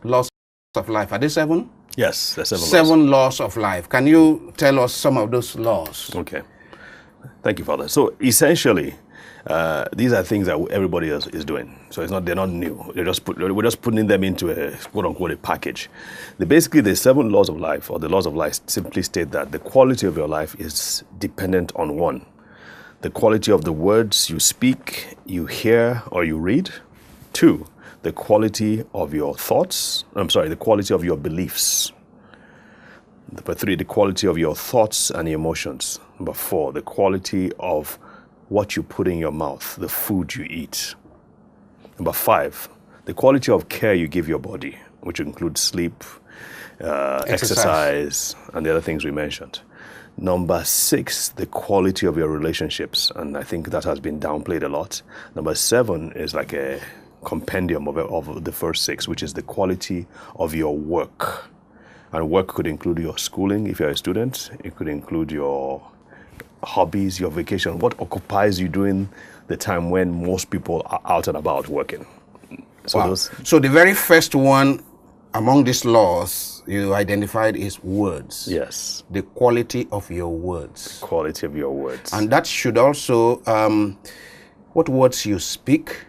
laws of life. Are they 7? Yes, there's 7 laws. 7 laws of life. Can you tell us some of those laws? Okay. Thank you, Father. So essentially, these are things that everybody else is doing. So they're not new. We're just putting them into a quote unquote a package. Basically, the 7 laws of life, or the laws of life, simply state that the quality of your life is dependent on 1, the quality of the words you speak, you hear, or you read. 2, the quality of your thoughts. The quality of your beliefs. Number 3, the quality of your thoughts and emotions. Number 4, the quality of what you put in your mouth, the food you eat. Number 5, the quality of care you give your body, which includes sleep, exercise, and the other things we mentioned. Number 6, the quality of your relationships, and I think that has been downplayed a lot. Number 7 is like a compendium of the first 6, which is the quality of your work. And work could include your schooling, if you're a student. It could include your hobbies, your vacation. What occupies you during the time when most people are out and about working? So, wow. So the very first one among these laws you identified is words. Yes. The quality of your words. Quality of your words. And that should also, what words you speak,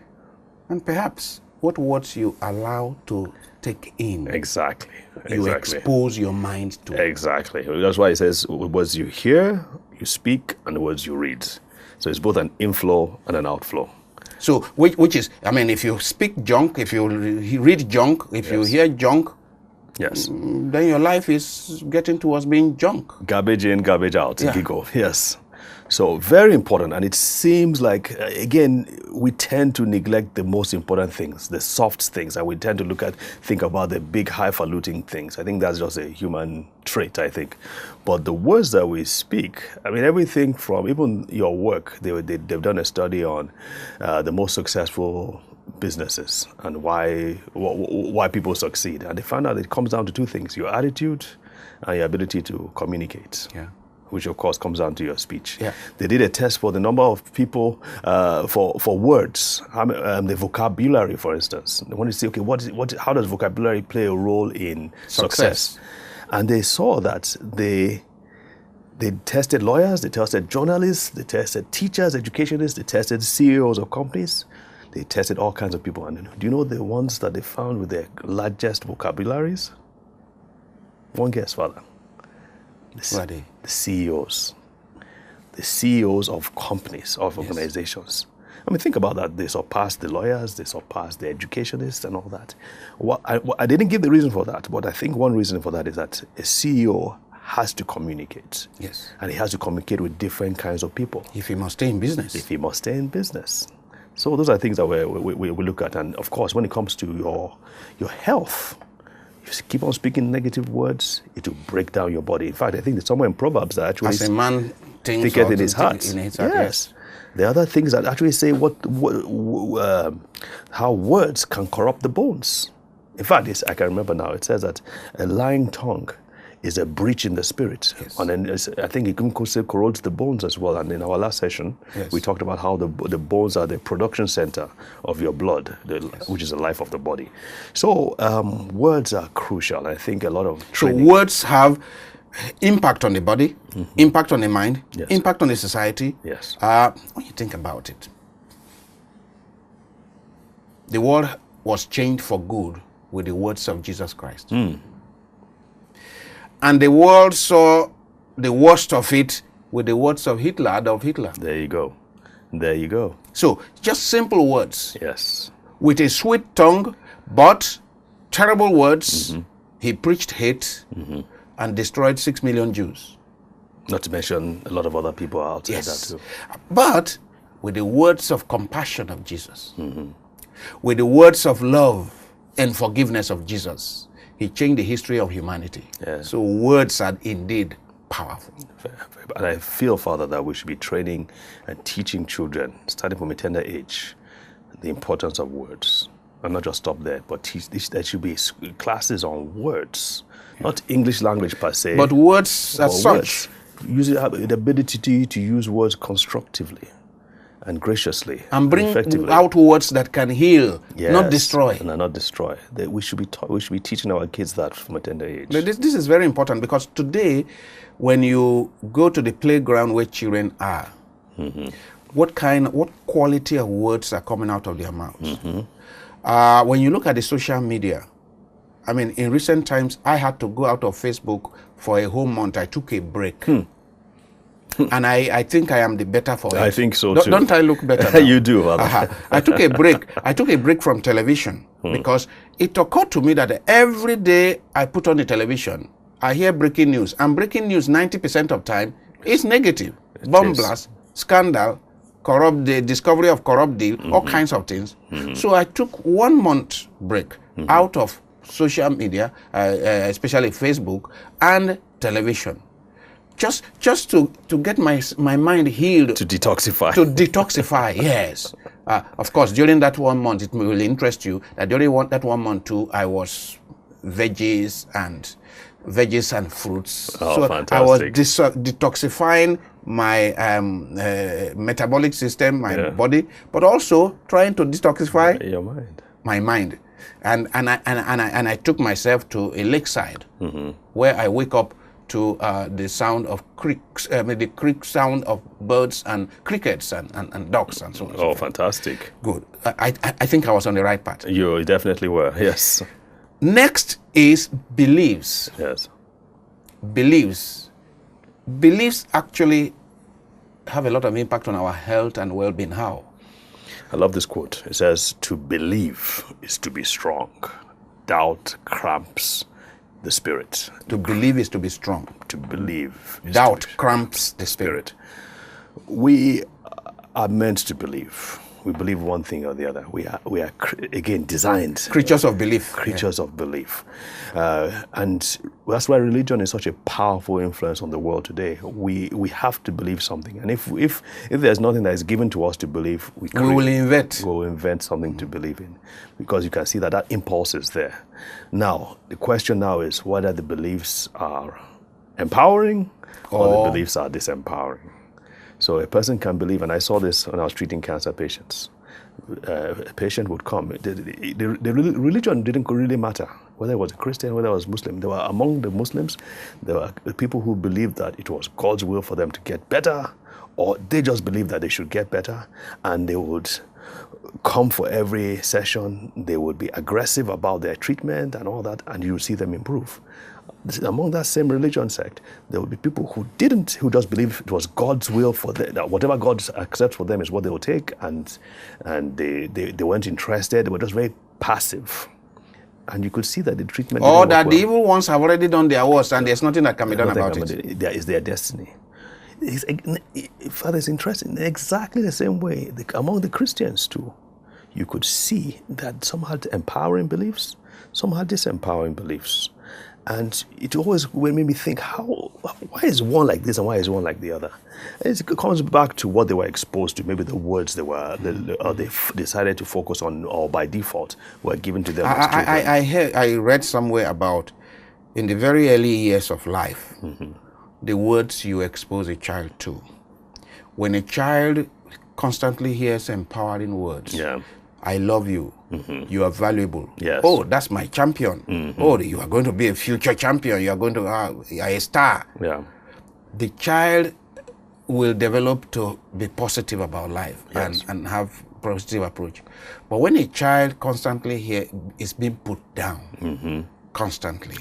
and perhaps what words you allow to take in. Exactly. You expose your mind to. Exactly. That's why it says words you hear, you speak, and the words you read. So it's both an inflow and an outflow. So which is, I mean, if you speak junk, if you read junk, if you hear junk, yes, then your life is getting towards being junk. Garbage in, garbage out. Yeah. Giggle. Yes. So very important, and it seems like, again, we tend to neglect the most important things, the soft things, and we tend to think about the big highfalutin things. I think that's just a human trait, I think. But the words that we speak, I mean, everything from even your work, they've done a study on the most successful businesses and why people succeed, and they found out it comes down to 2 things: your attitude and your ability to communicate. Yeah. Which of course comes down to your speech. Yeah. They did a test for the number of people for words, the vocabulary, for instance. They wanted to see, okay, how does vocabulary play a role in success? And they saw that they tested lawyers, they tested journalists, they tested teachers, educationists, they tested CEOs of companies, they tested all kinds of people. And do you know the ones that they found with the largest vocabularies? One guess, Father. The CEOs. The CEOs of companies, of organizations. I mean, think about that. They surpassed the lawyers, they surpassed the educationists and all that. I didn't give the reason for that, but I think one reason for that is that a CEO has to communicate. Yes. And he has to communicate with different kinds of people. If he must stay in business. If he must stay in business. So those are things that we look at. And of course, when it comes to your health, if you keep on speaking negative words, it will break down your body. In fact, I think there's somewhere in Proverbs that actually as a man thinks in his heart. Yes. There are other things that actually say how words can corrupt the bones. In fact, I can remember now, it says that a lying tongue is a breach in the spirit. Yes. And then I think it can also corrodes the bones as well. And in our last session, we talked about how the bones are the production center of your blood, which is the life of the body. So words are crucial. I think a lot of training. So words have impact on the body, impact on the mind, impact on the society. Yes. When you think about it, the world was changed for good with the words of Jesus Christ. And the world saw the worst of it with the words of Adolf Hitler. There you go. There you go. So, just simple words. Yes. With a sweet tongue, but terrible words. He preached hate and destroyed 6 million Jews. Not to mention a lot of other people outside that too. But with the words of compassion of Jesus, with the words of love and forgiveness of Jesus, he changed the history of humanity. Yeah. So words are indeed powerful. And I feel, Father, that we should be training and teaching children, starting from a tender age, the importance of words. And not just stop there, but there should be classes on words, not English language per se. But words as such. Using the ability to use words constructively. and graciously and bring effectively. out words that can heal, Yes, not destroy. and not destroy. We should be we should be teaching our kids that from a tender age. This is very important, because today, when you go to the playground where children are, what quality of words are coming out of their mouths? When you look at the social media, I mean, in recent times, I had to go out of Facebook for a whole month. I took a break. And I think I am the better for it. I think so too. Don't I look better now? You do. I took a break. I took a break from television because it occurred to me that every day I put on the television, I hear breaking news. And breaking news, 90% of time, is negative. Bomb blast, scandal, corrupt, the discovery of corrupt deal, all kinds of things. So I took 1 month break out of social media, especially Facebook and television. Just to get my mind healed. To detoxify. To detoxify, yes. Of course, during that 1 month, it will interest you that during that 1 month too, I was veggies and fruits. Oh, so fantastic. I was detoxifying my metabolic system, my body, but also trying to detoxify your mind. My mind. And I took myself to a lakeside where I wake up to the sound of creeks, the creek sound of birds and crickets and ducks and so on. Oh, fantastic. Good. I think I was on the right path. You definitely were, yes. Next is beliefs. Yes. Beliefs. Beliefs actually have a lot of impact on our health and well-being. How? I love this quote. It says, "To believe is to be strong. Doubt cramps the spirit." To believe is to be strong. To believe is Doubt to be cramps the spirit. We are meant to believe. We believe one thing or the other. We are again designed creatures of belief. Creatures of belief, and that's why religion is such a powerful influence on the world today. We have to believe something, and if there's nothing that is given to us to believe, we will invent something to believe in, because you can see that impulse is there. Now the question now is whether the beliefs are empowering or the beliefs are disempowering. So a person can believe, and I saw this when I was treating cancer patients. A patient would come. The religion didn't really matter, whether it was a Christian, whether it was Muslim. There were among the Muslims, there were people who believed that it was God's will for them to get better, or they just believed that they should get better, and they would come for every session. They would be aggressive about their treatment and all that, and you would see them improve. Among that same religion sect, there would be people who just believed it was God's will for them, that whatever God accepts for them is what they will take, and they weren't interested. They were just very passive, and you could see that the treatment. Or that the evil ones have already done their worst, and there's nothing that can be done about it. That is their destiny. Father, it's interesting. In exactly the same way, among the Christians too, you could see that some had empowering beliefs, some had disempowering beliefs. And it always made me think, why is one like this and why is one like the other? It comes back to what they were exposed to, maybe the words they decided to focus on, or by default were given to them as children. I read somewhere about, in the very early years of life, the words you expose a child to. When a child constantly hears empowering words, I love you. You are valuable. Yes. Oh, that's my champion. Oh, you are going to be a future champion. You are going to be a star. Yeah. The child will develop to be positive about life and have positive approach. But when a child constantly is being put down, constantly.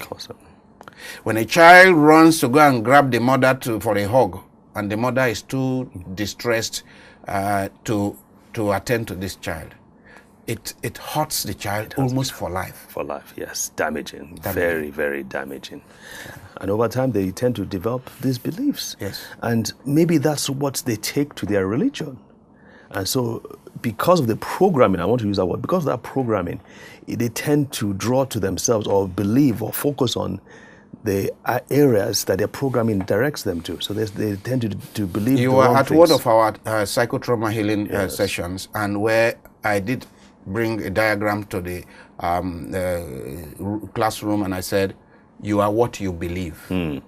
When a child runs to go and grab the mother for a hug, and the mother is too distressed to attend to this child, it hurts the child almost for life. For life, yes. Damaging. Very, very damaging. Yeah. And over time, they tend to develop these beliefs. Yes. And maybe that's what they take to their religion. And so because of the programming, I want to use that word, because of that programming, they tend to draw to themselves or believe or focus on the areas that their programming directs them to. So they tend to believe you the were wrong at things. one of our psychotrauma healing sessions, and where I did bring a diagram to the classroom, and I said, you are what you believe. And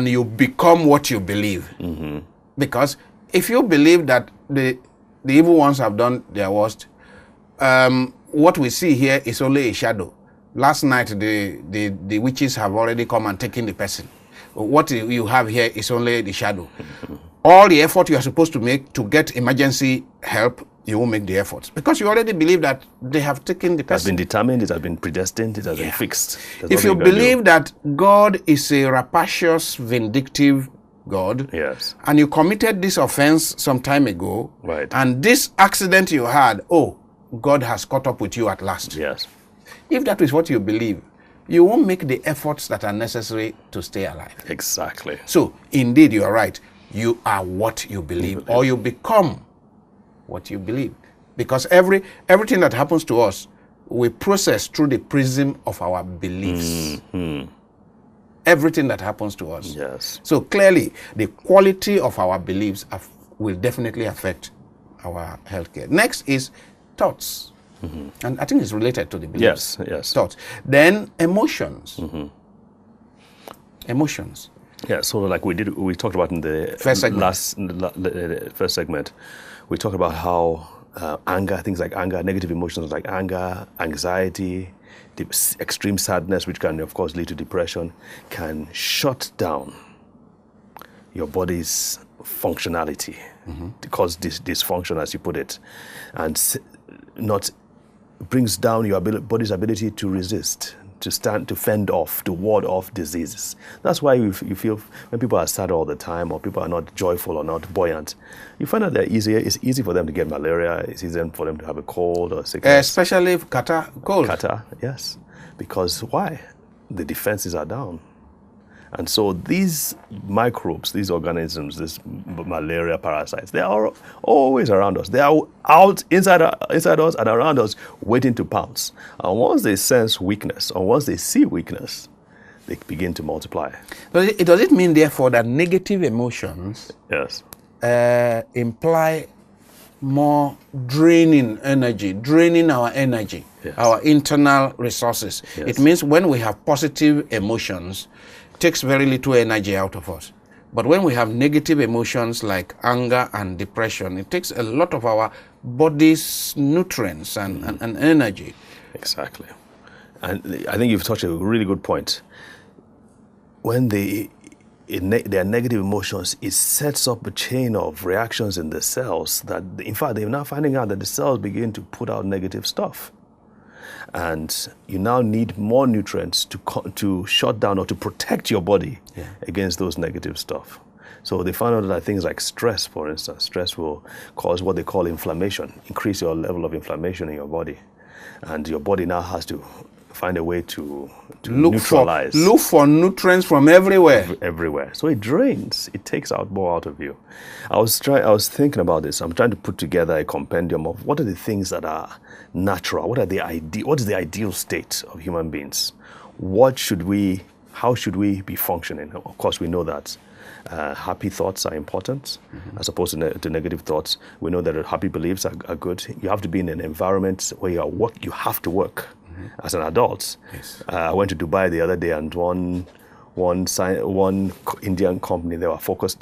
you become what you believe. Because if you believe that the evil ones have done their worst, what we see here is only a shadow. Last night, the witches have already come and taken the person. What you have here is only the shadow. All the effort you are supposed to make to get emergency help, you won't make the efforts because you already believe that they have taken the person. It has been determined, it has been predestined, it has been fixed. If you believe that God is a rapacious, vindictive God, yes, and you committed this offense some time ago, right, and this accident you had, oh, God has caught up with you at last. Yes. If that is what you believe, you won't make the efforts that are necessary to stay alive. Exactly. So, indeed, you are right. You are what you believe, or you become what you believe. Because everything that happens to us, we process through the prism of our beliefs. Mm-hmm. Everything that happens to us. Yes. So clearly, the quality of our beliefs will definitely affect our healthcare. Next is thoughts. Mm-hmm. And I think it's related to the beliefs. Yes. Thoughts. Then emotions. Mm-hmm. Emotions. Yeah, so like we talked about in the first segment, we talked about how anger, things like anger, negative emotions like anger, anxiety, extreme sadness, which can, of course, lead to depression, can shut down your body's functionality, cause dysfunction, as you put it, and not brings down your body's ability to resist, to stand, to fend off, to ward off diseases. That's why you feel when people are sad all the time, or people are not joyful or not buoyant, you find that it's easy for them to get malaria. It's easy for them to have a cold or sickness. Especially catarrh, cold. Catarrh, yes. Because why? The defenses are down. And so these microbes, these organisms, these malaria parasites, they are always around us. They are out inside us and around us, waiting to pounce. And once they sense weakness, or once they see weakness, they begin to multiply. Does it mean, therefore, that negative emotions imply more draining our energy, yes, our internal resources? Yes. It means when we have positive emotions, takes very little energy out of us. But when we have negative emotions like anger and depression, it takes a lot of our body's nutrients and energy. Exactly. And I think you've touched a really good point. When there are negative emotions, it sets up a chain of reactions in the cells that, in fact, they're now finding out that the cells begin to put out negative stuff. And you now need more nutrients to shut down or to protect your body against those negative stuff. So they found out that things like stress, for instance, stress will cause what they call inflammation, increase your level of inflammation in your body. And your body now has to find a way to neutralize. Look for nutrients from everywhere. Everywhere. So it drains. It takes out more out of you. I was thinking about this. I'm trying to put together a compendium of what are the things that are natural. What is the ideal state of human beings? How should we be functioning? Of course, we know that happy thoughts are important, as opposed to negative thoughts. We know that happy beliefs are good. You have to be in an environment where you have to work. As an adult. Yes. I went to Dubai the other day, and one Indian company, they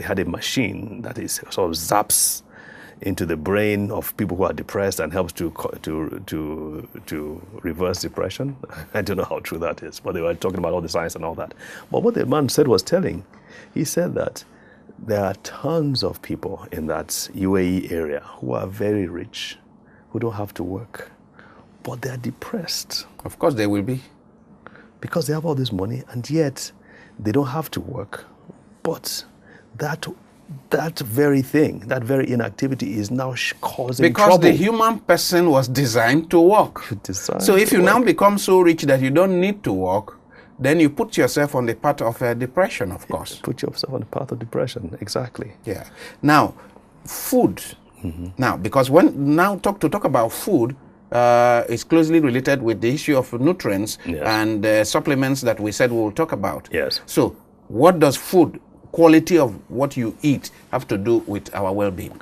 had a machine that is sort of zaps into the brain of people who are depressed and helps to reverse depression. I don't know how true that is, but they were talking about all the science and all that. But what the man said was telling. He said that there are tons of people in that UAE area who are very rich, who don't have to work, but they are depressed. Of course they will be. Because they have all this money, and yet they don't have to work. But that very thing, that very inactivity is now causing trouble. Because the human person was designed to work. So if you now become so rich that you don't need to work, then you put yourself on the path of depression, of course. Put yourself on the path of depression, exactly. Yeah. Now, food. Now, because talk about food, is closely related with the issue of nutrients and supplements that we said we'll talk about. Yes. So what does food, quality of what you eat, have to do with our well-being?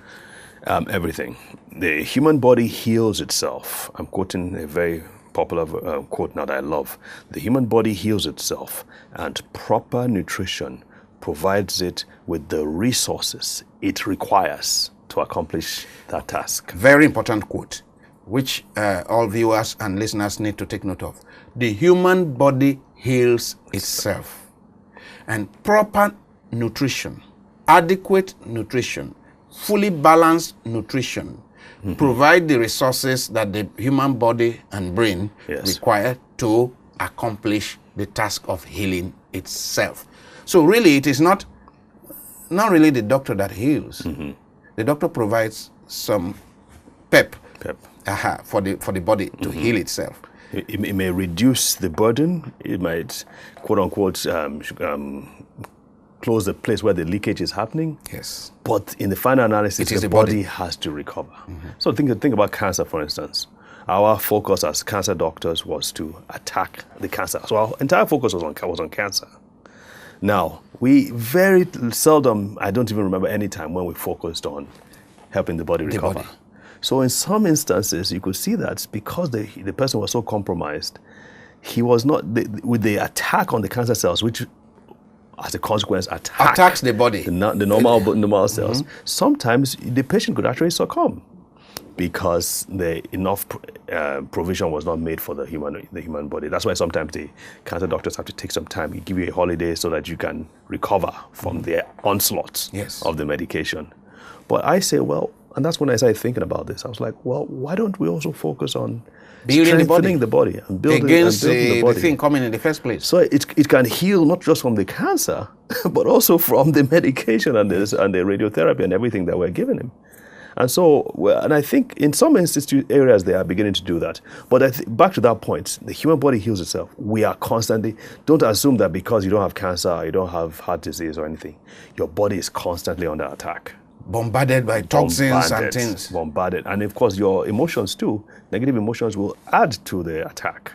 Everything. The human body heals itself. I'm quoting a very popular quote now that I love. The human body heals itself, and proper nutrition provides it with the resources it requires to accomplish that task. Very important quote, which all viewers and listeners need to take note of. The human body heals itself. And proper nutrition, adequate nutrition, fully balanced nutrition, provide the resources that the human body and brain require to accomplish the task of healing itself. So really, it is not really the doctor that heals. The doctor provides some pep. For the body to heal itself. It may reduce the burden. It might, quote unquote, close the place where the leakage is happening. Yes. But in the final analysis, the body has to recover. So think about cancer, for instance. Our focus as cancer doctors was to attack the cancer. So our entire focus was on cancer. Now, we very seldom, I don't even remember any time when we focused on helping the body recover. So in some instances, you could see that because the person was so compromised, he was not, with the attack on the cancer cells, which as a consequence attacks the body, the normal cells, sometimes the patient could actually succumb because enough provision was not made for the human body. That's why sometimes the cancer doctors have to take some time, give you a holiday so that you can recover from the onslaught of the medication. But I say, well, and that's when I started thinking about this. I was like, well, why don't we also focus on strengthening the body and building the thing coming in the first place? So it can heal not just from the cancer, but also from the medication and the radiotherapy and everything that we're giving him. And so, and I think in some areas they are beginning to do that. But back to that point, the human body heals itself. We are constantly, don't assume that because you don't have cancer, you don't have heart disease or anything, your body is constantly under attack. Bombarded by toxins and things. Bombarded. And of course, your emotions too, negative emotions will add to the attack.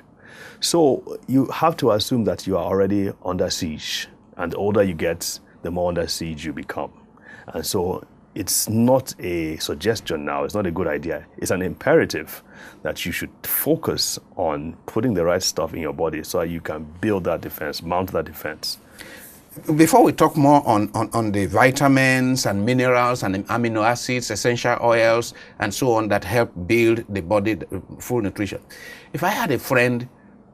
So you have to assume that you are already under siege. And the older you get, the more under siege you become. And so it's not a suggestion now, it's not a good idea. It's an imperative that you should focus on putting the right stuff in your body so that you can build that defense, mount that defense. Before we talk more on the vitamins and minerals and amino acids, essential oils, and so on that help build the body, full nutrition. If I had a friend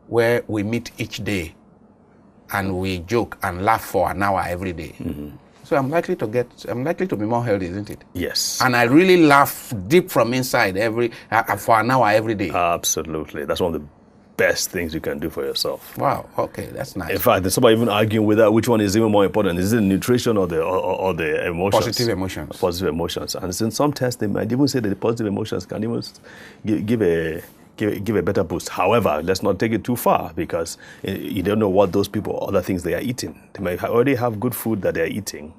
where we meet each day and we joke and laugh for an hour every day, so I'm likely to be more healthy, isn't it? Yes. And I really laugh deep from inside for an hour every day. Absolutely. That's one of the best things you can do for yourself. Wow. Okay, that's nice. In fact, there's somebody even arguing with that. Which one is even more important? Is it nutrition or the emotions? Positive emotions. Positive emotions. And in some tests, they might even say that the positive emotions can even give a better boost. However, let's not take it too far because you don't know what those people, other things they are eating. They might already have good food that they are eating.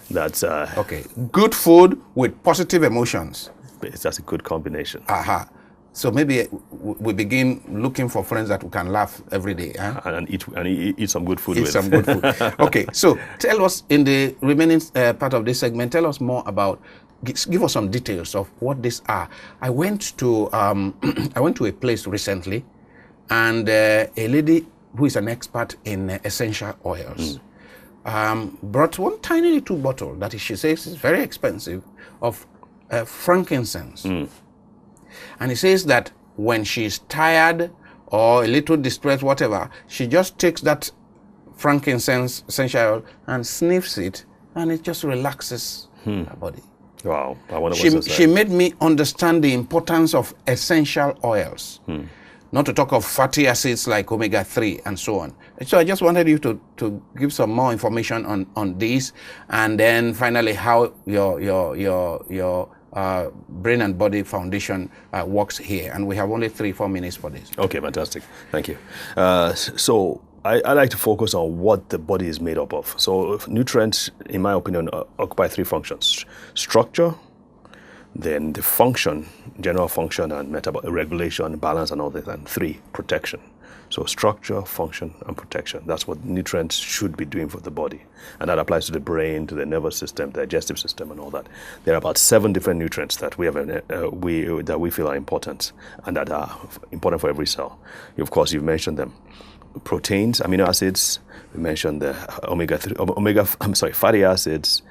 That's okay. Good food with positive emotions. That's a good combination. So maybe we begin looking for friends that we can laugh every day. And eat some good food. Some good food. Okay, so tell us in the remaining part of this segment, tell us more about, give us some details of what these are. I went to a place recently, and a lady who is an expert in essential oils brought one tiny little bottle that she says is very expensive of frankincense. And he says that when she's tired or a little distressed, whatever, she just takes that frankincense essential oil and sniffs it, and it just relaxes her body. Wow. I wonder what's she made me understand the importance of essential oils, not to talk of fatty acids like omega-3 and so on. So I just wanted you to give some more information on these, and then finally how your Brain and Body Foundation works here. And we have only 3-4 minutes for this. Okay, fantastic. Thank you. So I like to focus on what the body is made up of. So nutrients, in my opinion, occupy 3 functions: structure, then the function, general function and metabolic regulation, balance and all that, and 3, protection. So structure, function, and protection. That's what nutrients should be doing for the body. And that applies to the brain, to the nervous system, the digestive system, and all that. There are about 7 different nutrients that we feel are important and that are important for every cell. Of course, you've mentioned them. proteins, amino acids. We mentioned the fatty acids,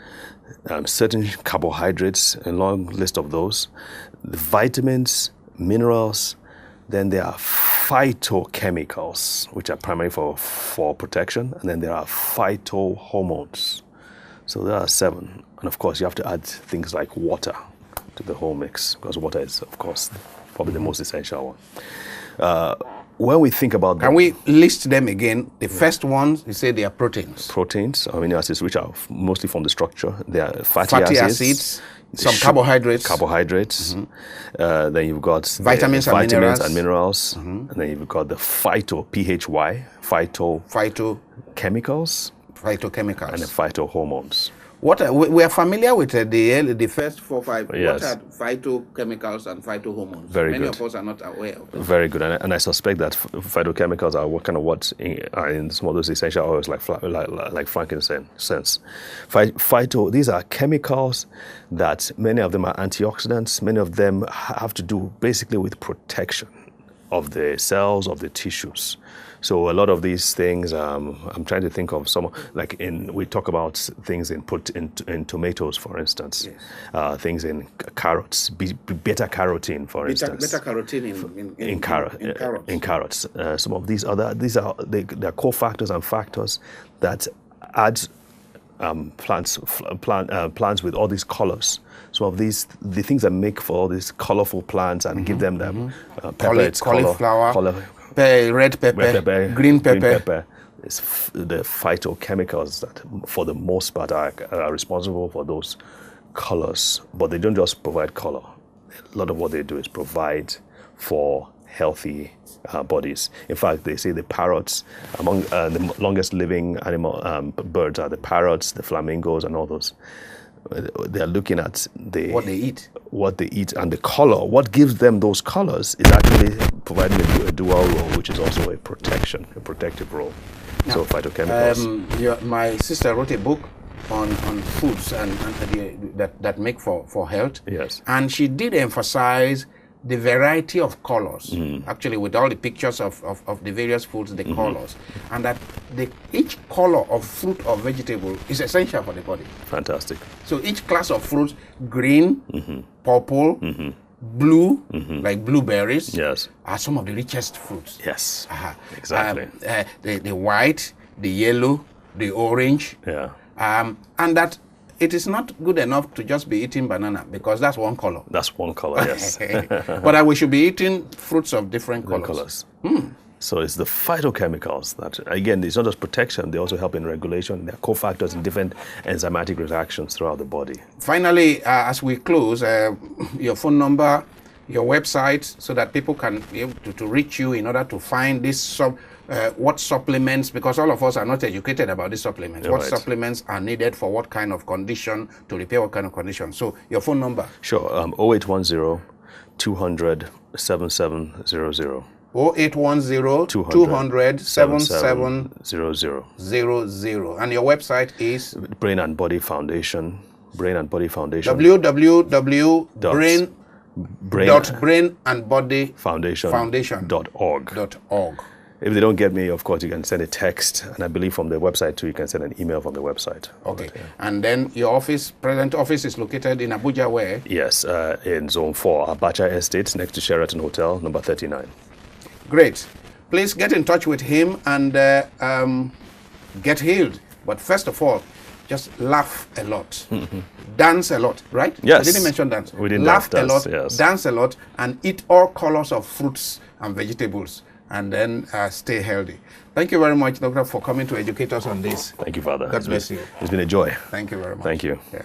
certain carbohydrates, a long list of those, the vitamins, minerals. Then there are phytochemicals, which are primarily for protection, and then there are phytohormones. So there are 7, and of course you have to add things like water to the whole mix, because water is, of course, probably the most essential one. When we think about can we list them again? The first ones, you say they are proteins. Proteins, amino acids, which are mostly from the structure. They are fatty acids, some carbohydrates. Then you've got vitamins and minerals. And then you've got the phytochemicals, and the phytohormones. We are familiar with the first 4 or 5. Yes. What are phytochemicals and phytohormones? Many good. of us are not aware of them. Very good, and I suspect that phytochemicals are what in some of those essential oils like frankincense. These are chemicals that many of them are antioxidants. Many of them have to do basically with protection of the cells, of the tissues. So a lot of these things, I'm trying to think of some, we talk about things in tomatoes, for instance, yes. Things in carrots, beta carotene, for instance. Beta carotene in carrots. In carrots. Some of these are cofactors and factors that add plants with all these colors. Some of the things that make for all these colorful plants and give them pepper, cauliflower, red pepper, green pepper. It's the phytochemicals that, for the most part, are responsible for those colors. But they don't just provide color. A lot of what they do is provide for healthy bodies. In fact, they say the parrots, among the longest living birds are the parrots, the flamingos, and all those. They are looking at what they eat, and the color. What gives them those colors is actually providing a dual role, which is also a protective role. Now, so phytochemicals. My sister wrote a book on foods and that make for health. Yes. And she did emphasize the variety of colors, actually with all the pictures of the various foods, the colors, and that each color of fruit or vegetable is essential for the body. Fantastic. So each class of fruits, green, purple, blue, like blueberries, yes, are some of the richest fruits. Yes, exactly. The white, the yellow, the orange, and that it is not good enough to just be eating banana, because that's one color. That's one color, yes. But we should be eating fruits of different colors. So it's the phytochemicals that, again, it's not just protection, they also help in regulation. They're cofactors in different enzymatic reactions throughout the body. Finally, as we close, your phone number, your website, so that people can be able to reach you in order to find this what supplements, because all of us are not educated about these supplements. What supplements are needed for what kind of condition, to repair what kind of condition. So your phone number. Sure, 0810 200 7700. 0810 200 7700. And your website is? Brain and Body Foundation. www.brainandbodyfoundation.org. If they don't get me, of course, you can send a text, and I believe from the website too, you can send an email from the website. Okay. And then your present office is located in Abuja, where? Yes, in Zone 4, Abacha Estate, next to Sheraton Hotel, number 39. Great. Please get in touch with him and get healed. But first of all, just laugh a lot. Dance a lot, right? Yes. I didn't mention dance. We didn't laugh a lot, yes. Dance a lot, and eat all colors of fruits and vegetables, and then stay healthy. Thank you very much, Doctor, for coming to educate us on this. Thank you, Father. God bless you. It's been a joy. Thank you very much. Thank you. Yeah.